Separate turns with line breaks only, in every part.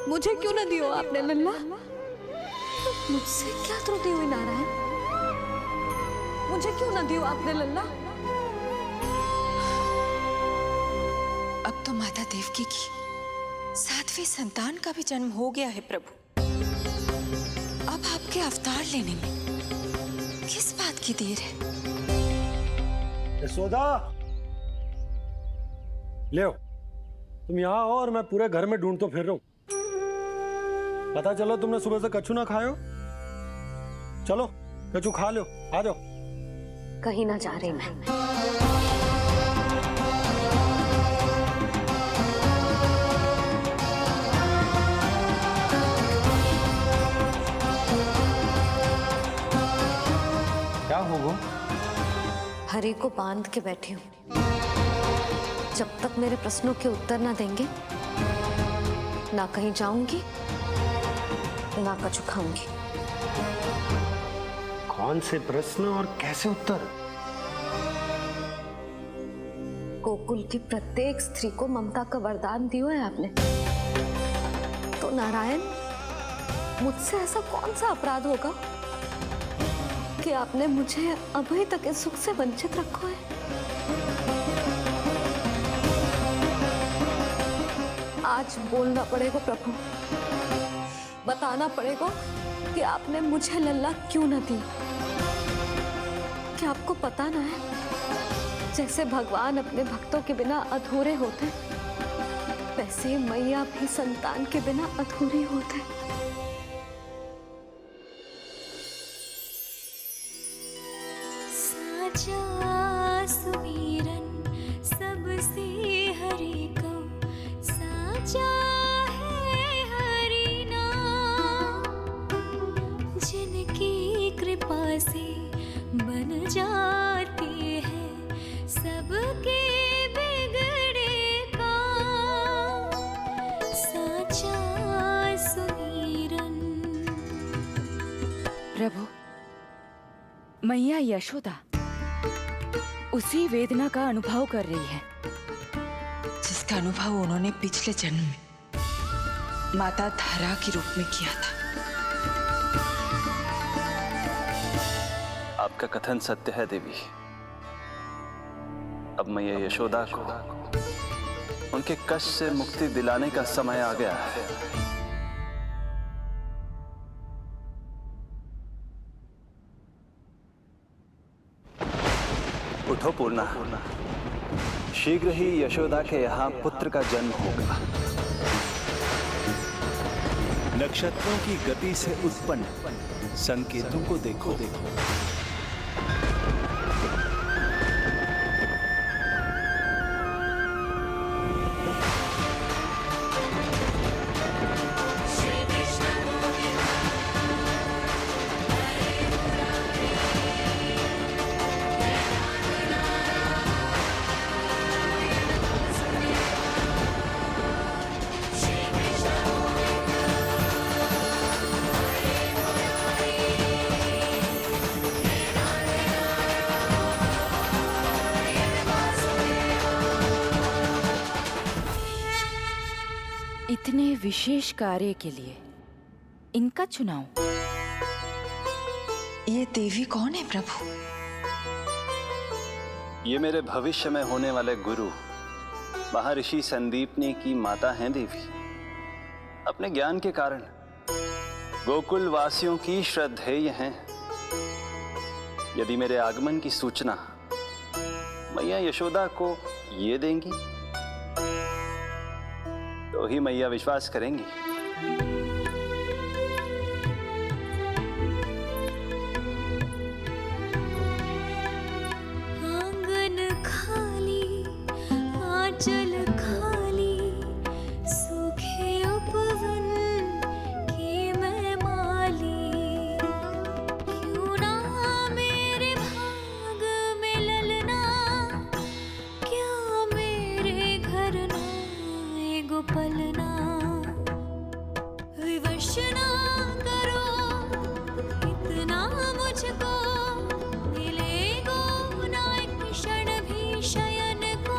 मुझे क्यों ना दियो आपने लल्ला? मुझसे क्या त्रुटि हुई नारायण? मुझे क्यों ना दियो आपने लल्ला?
अब तो माता देवकी की 7वीं संतान का भी जन्म हो गया है प्रभु। अब आपके अवतार लेने में किस बात की देर है?
यशोदा, ले तुम यहाँ आओ और मैं पूरे घर में ढूंढतो फिर रहा हूँ। पता चलो तुमने सुबह से कछु ना खाए हो। चलो कछु खा लो, आ जाओ।
कहीं ना जा रही मैं।
क्या हो वो?
हरि को बांध के बैठी हूँ। जब तक मेरे प्रश्नों के उत्तर ना देंगे, ना कहीं जाऊंगी, ना कछु खाऊंगी।
कौन से प्रश्न और कैसे उत्तर?
गोकुल की प्रत्येक स्त्री को ममता का वरदान दिया है आपने, तो नारायण मुझसे ऐसा कौन सा अपराध होगा कि आपने मुझे अभी तक इस सुख से वंचित रखा है? आज बोलना पड़ेगा प्रभु, बताना पड़ेगा कि आपने मुझे लल्ला क्यों न दी। क्या आपको पता ना है, जैसे भगवान अपने भक्तों के बिना अधूरे होते, वैसे मैया भी संतान के बिना अधूरी होते।
साचा सुमीरन सबसे हरि को, साचा है हरि नाम, जिनकी कृपा से बन जाती है सबके बिगड़े काम। साचा सुमीरन।
प्रभु, मैया यशोदा उसी वेदना का अनुभव कर रही है जिसका अनुभव उन्होंने पिछले जन्म में माता धारा के रूप में किया था।
आपका कथन सत्य है देवी। अब मैया यशोदा को उनके कष्ट से मुक्ति दिलाने का समय आ गया है। उठो पूर्णा, शीघ्र ही यशोदा के यहाँ पुत्र का जन्म होगा।
नक्षत्रों की गति से उत्पन्न संकेतों को देखो।
इतने विशेष कार्य के लिए इनका चुनाव। ये देवी कौन है प्रभु?
ये मेरे भविष्य में होने वाले गुरु महर्षि संदीपनी की माता हैं देवी। अपने ज्ञान के कारण गोकुल वासियों की श्रद्धेय हैं। यदि मेरे आगमन की सूचना मैया यशोदा को ये देंगी तो ही मैया विश्वास करेंगी।
आंगन खाली, आंचल खाली, सूखे उपवन की मैं माली। क्यों ना मेरे भाग में ललना, क्या मेरे घर ना एगो पलना। विवश ना करो इतना मुझको, मिलेगो ना एक क्षण भी शयन को।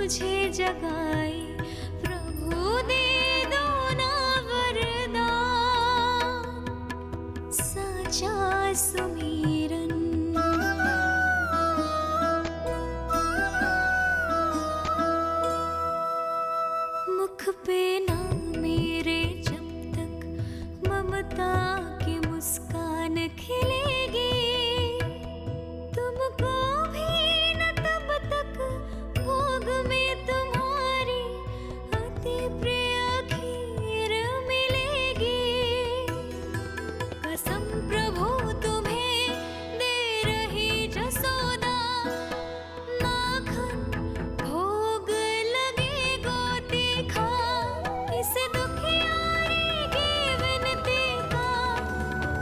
मुझे जगाए, प्रभु दे दो ना वरदान, साचा सुमिरन। मुख पे ना मेरे जब तक ममता की मुस्कान खिलेगी, तुमको भी न तब तक भोग में तुम्हारी अति प्रिय खीर मिलेगी। कसम प्रभु तुम्हें दे रही जसोदा, माखन भोग लगेगा तीखा, इस दुखियारी की विनती का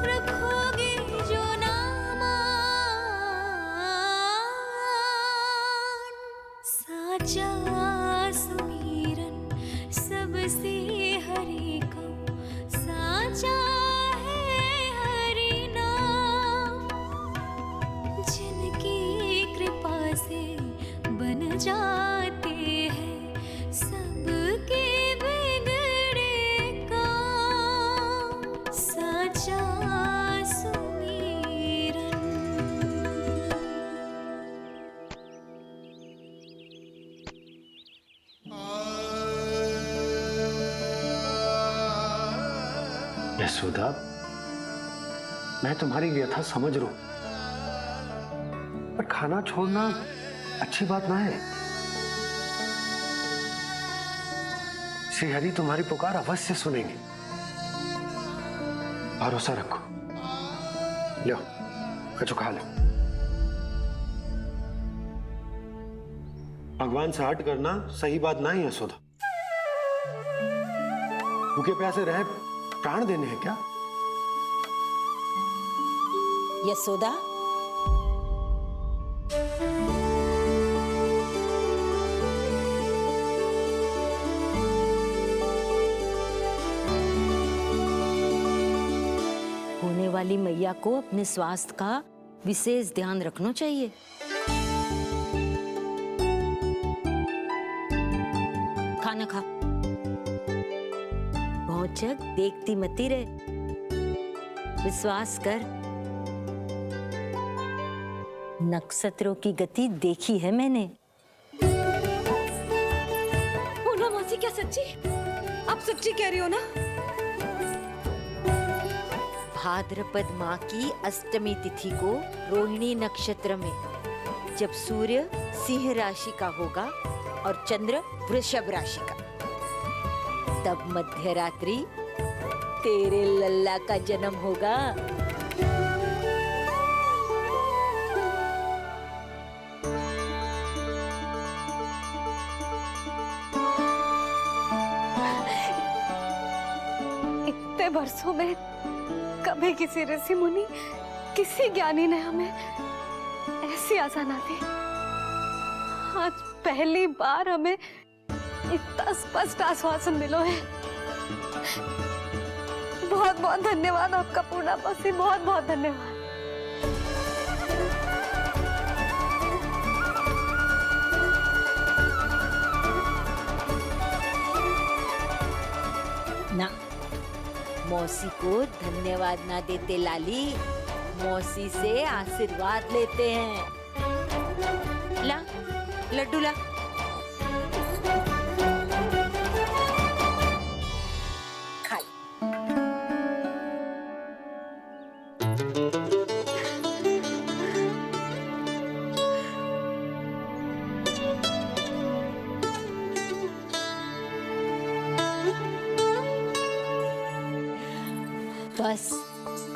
रखोगे जो नामान, साचा सुमिरन सबसे हरि को, साचा है हरि नाम, जिनकी कृपा से बन जाते हैं सबके बिगड़े काम, साचा सुमिरन।
यशोदा, मैं तुम्हारी व्यथा समझ रहा हूं, पर खाना छोड़ना अच्छी बात ना है। श्री हरि तुम्हारी पुकार अवश्य सुनेंगे, भरोसा रखो। लो, कछु खा लो। भगवान से हट करना सही बात ना है यशोदा। भूखे प्यासे रहे प्राण देने हैं क्या?
यशोदा, होने वाली मैया को अपने स्वास्थ्य का विशेष ध्यान रखना चाहिए। खाना खा, भौचक देखती मती रहे, विश्वास कर। नक्षत्रों की गति देखी है मैंने।
पूर्णा मौसी, क्या सच्ची? आप सच्ची कह रही हो ना?
भाद्रपद माह की अष्टमी तिथि को रोहिणी नक्षत्र में जब सूर्य सिंह राशि का होगा और चंद्र वृषभ राशि का, तब मध्य रात्रि तेरे लल्ला का जन्म होगा।
इतने वर्षों में कभी किसी ऋषि मुनि, किसी ज्ञानी ने हमें ऐसी आशा ना दी। आज पहली बार हमें इतना स्पष्ट आश्वासन मिलो है। बहुत बहुत धन्यवाद आपका पूर्णा मौसी, बहुत बहुत धन्यवाद।
ना, मौसी को धन्यवाद ना देते लाली, मौसी से आशीर्वाद लेते हैं। ला, लड्डू ला। खा ले। बस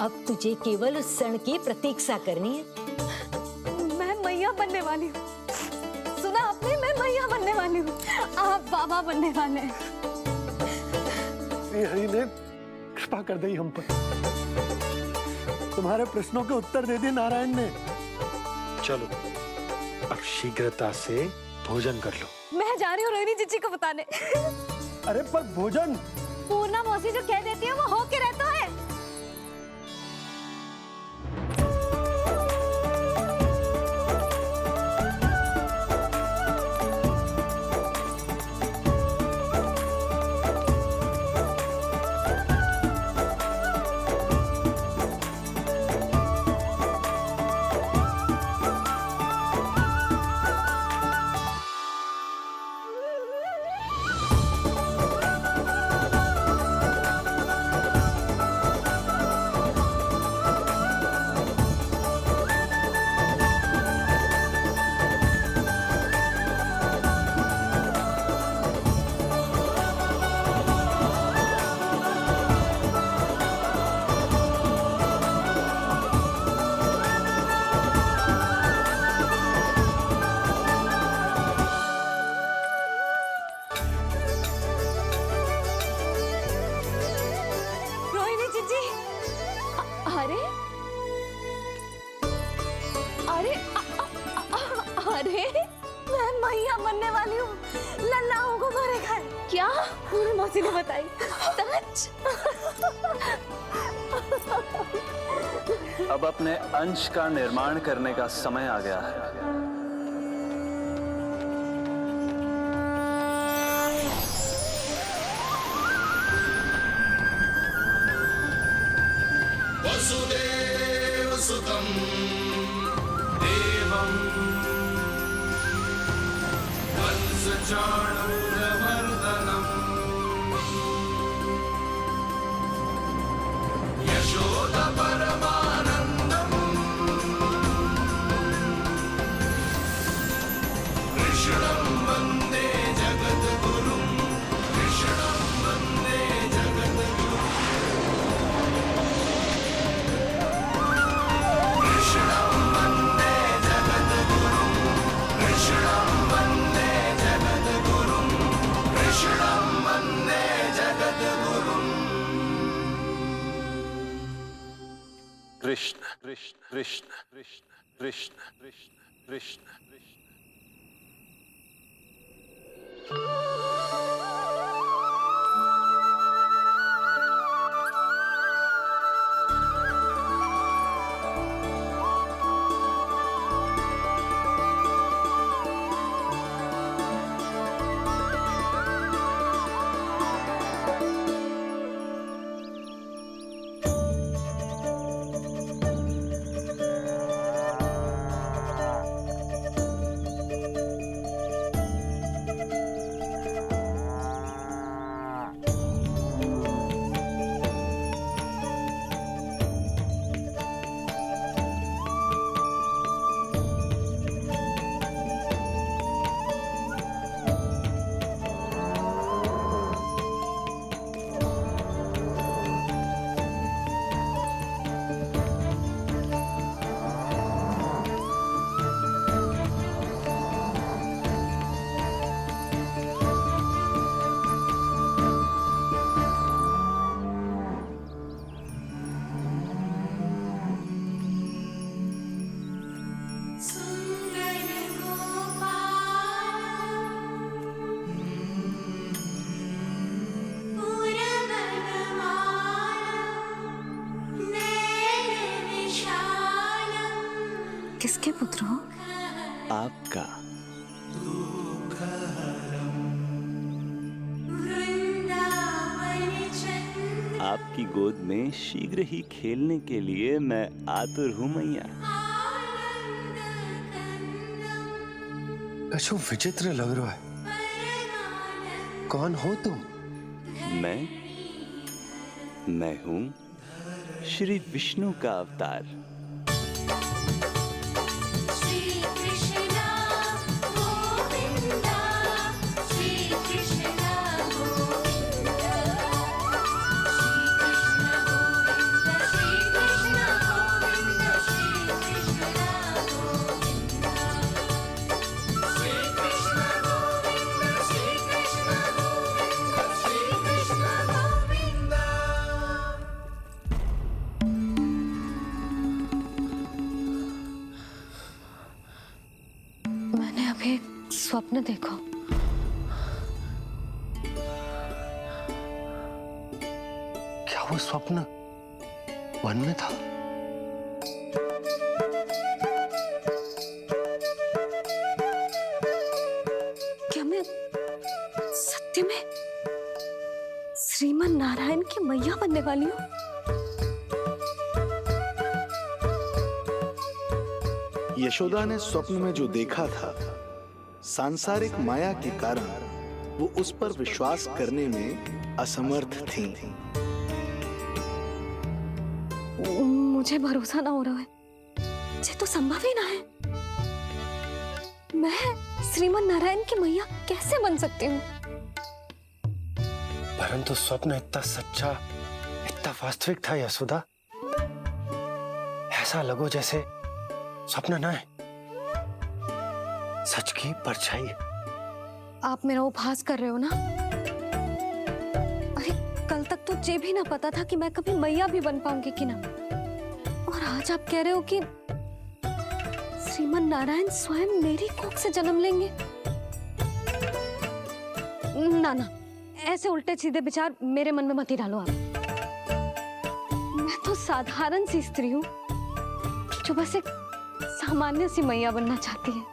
अब तुझे केवल उस क्षण की प्रतीक्षा करनी है।
मैं मैया बनने वाली हूँ। सुना आपने? मैं मैया बनने वाली हूँ। आप बाबा बनने वाले हैं।
श्री हरि ने कृपा कर दी हम पर। तुम्हारे प्रश्नों के उत्तर दे दिए नारायण ने। चलो, अब शीघ्रता से भोजन कर लो।
मैं जा रही हूँ रोहिणी जीजी को बताने।
अरे पर भोजन।
पूर्णा मौसी जो कह देती है वो हो के रहता है। अरे अरे अरे मैं मैया बनने वाली हूँ, लल्ला को हमारे घर। क्या? पूरी मौसी ने बताई। सच?
अब अपने अंश का निर्माण करने का समय आ गया है।
वसुदेव सुतं देवं वंशचाणूरमर्दनम् यशोदा परमानन्दम् कृष्णं वन्दे जगद्गुरुं कृष्णं वन्दे जगद्गुरुं कृष्णं वन्दे जगद्गुरुं कृष्णं वन्दे जगद्गुरुं कृष्णं वन्दे जगद्गुरुं
कृष्ण कृष्ण कृष्ण कृष्ण कृष्ण कृष्ण कृष्ण कृष्ण।
किसके पुत्र हो?
आपका। आपकी गोद में शीघ्र ही खेलने के लिए मैं आतुर हूँ मैया।
कछु विचित्र लग रहा है। कौन हो तुम?
मैं हूँ श्री विष्णु का अवतार।
मैंने अभी एक स्वप्न देखा।
क्या वो स्वप्न वन में था?
क्या मैं सत्य में श्रीमन नारायण की मैया बनने वाली हूँ?
यशोदा ने स्वप्न में जो देखा था, सांसारिक माया के कारण वो उस पर विश्वास करने में असमर्थ थीं।
मुझे भरोसा ना हो रहा है। ये तो संभव ही ना है। मैं श्रीमन नारायण की मैया कैसे बन सकती हूँ?
परंतु स्वप्न इतना सच्चा, इतना वास्तविक था यशोदा। ऐसा लगो जैसे स्वप्न ना है, सच की परछाई है।
आप मेरा उपहास कर रहे हो ना? अरे कल तक तो ये भी ना पता था कि मैं कभी मैया भी बन पाऊंगी कि ना। और आज आप कह रहे हो कि श्रीमन नारायण स्वयं मेरी कोख से जन्म लेंगे? ना ना, ऐसे उल्टे सीधे विचार मेरे मन में मत ही डालो आप। मैं तो साधारण सी स्त्री हूँ जो बस एक सामान्य सी मैया बनना चाहती है।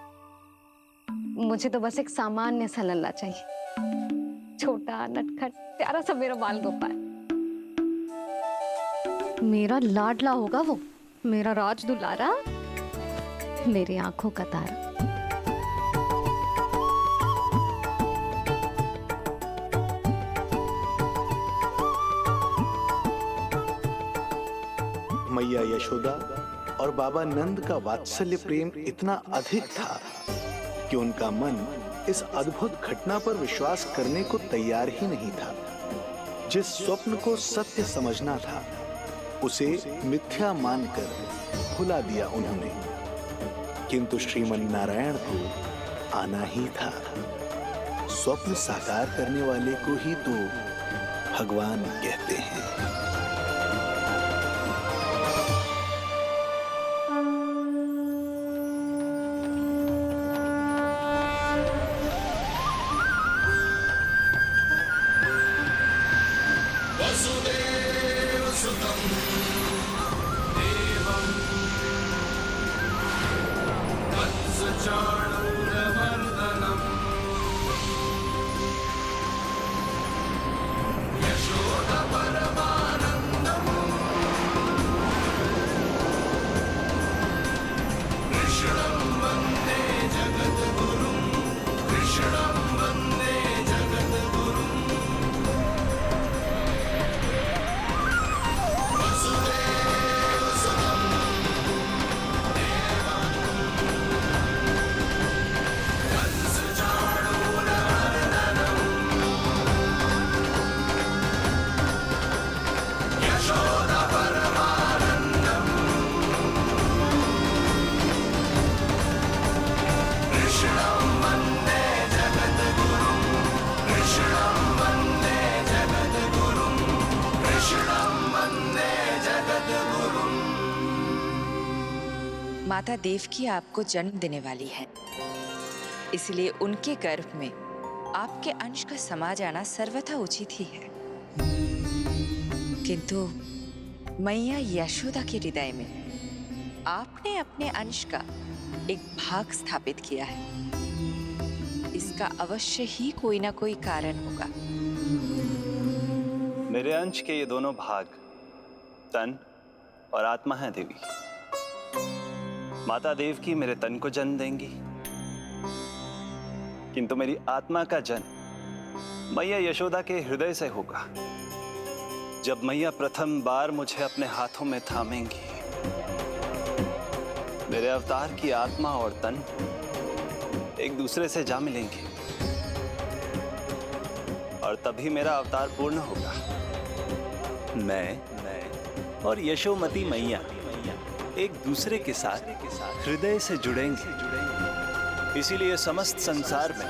मुझे तो बस एक सामान्य सा लल्ला चाहिए, छोटा नटखट प्यारा सा मेरा बाल गोपाल। मेरा लाडला होगा वो, मेरा राज दुलारा, मेरी आंखों का तारा।
मैया यशोदा और बाबा नंद का वात्सल्य प्रेम इतना अधिक था कि उनका मन इस अद्भुत घटना पर विश्वास करने को तैयार ही नहीं था। जिस स्वप्न को सत्य समझना था उसे मिथ्या मानकर भुला दिया उन्होंने। किंतु श्रीमन नारायण को आना ही था। स्वप्न साकार करने वाले को ही तो भगवान कहते हैं।
माता देवकी आपको जन्म देने वाली है, इसलिए उनके गर्भ में आपके अंश का समा जाना सर्वथा उचित ही है। किंतु मैया यशोदा के हृदय में आपने अपने अंश का एक भाग स्थापित किया है। इसका अवश्य ही कोई ना कोई कारण होगा।
मेरे अंश के ये दोनों भाग तन और आत्मा हैं देवी। माता देवकी मेरे तन को जन्म देंगी, किंतु मेरी आत्मा का जन्म मैया यशोदा के हृदय से होगा। जब मैया प्रथम बार मुझे अपने हाथों में थामेंगी, मेरे अवतार की आत्मा और तन एक दूसरे से जा मिलेंगे और तभी मेरा अवतार पूर्ण होगा।
मैं और यशोमती मैया एक दूसरे के साथ हृदय से जुड़ेंगे। इसीलिए समस्त संसार में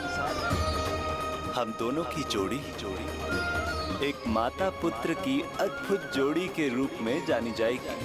हम दोनों की जोड़ी एक माता पुत्र की अद्भुत जोड़ी के रूप में जानी जाएगी।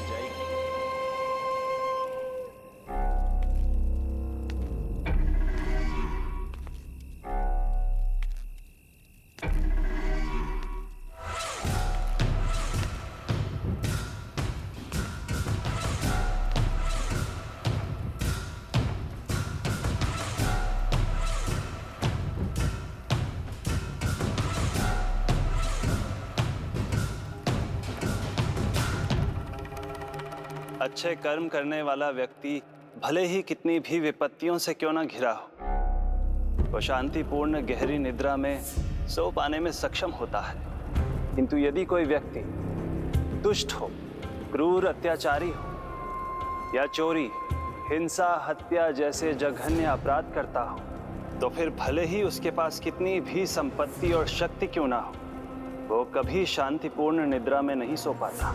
अच्छे कर्म करने वाला व्यक्ति भले ही कितनी भी विपत्तियों से क्यों ना घिरा हो, वो शांतिपूर्ण गहरी निद्रा में सो पाने में सक्षम होता है। किंतु यदि कोई व्यक्ति दुष्ट हो, क्रूर अत्याचारी हो या चोरी, हिंसा, हत्या जैसे जघन्य अपराध करता हो, तो फिर भले ही उसके पास कितनी भी संपत्ति और शक्ति क्यों ना हो, वो कभी शांतिपूर्ण निद्रा में नहीं सो पाता।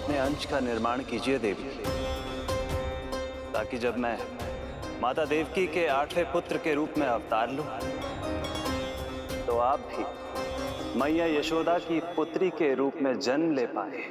अपने अंश का निर्माण कीजिए देवी, ताकि जब मैं माता देवकी के 8वें पुत्र के रूप में अवतार लूं, तो आप भी मैया यशोदा की पुत्री के रूप में जन्म ले पाए।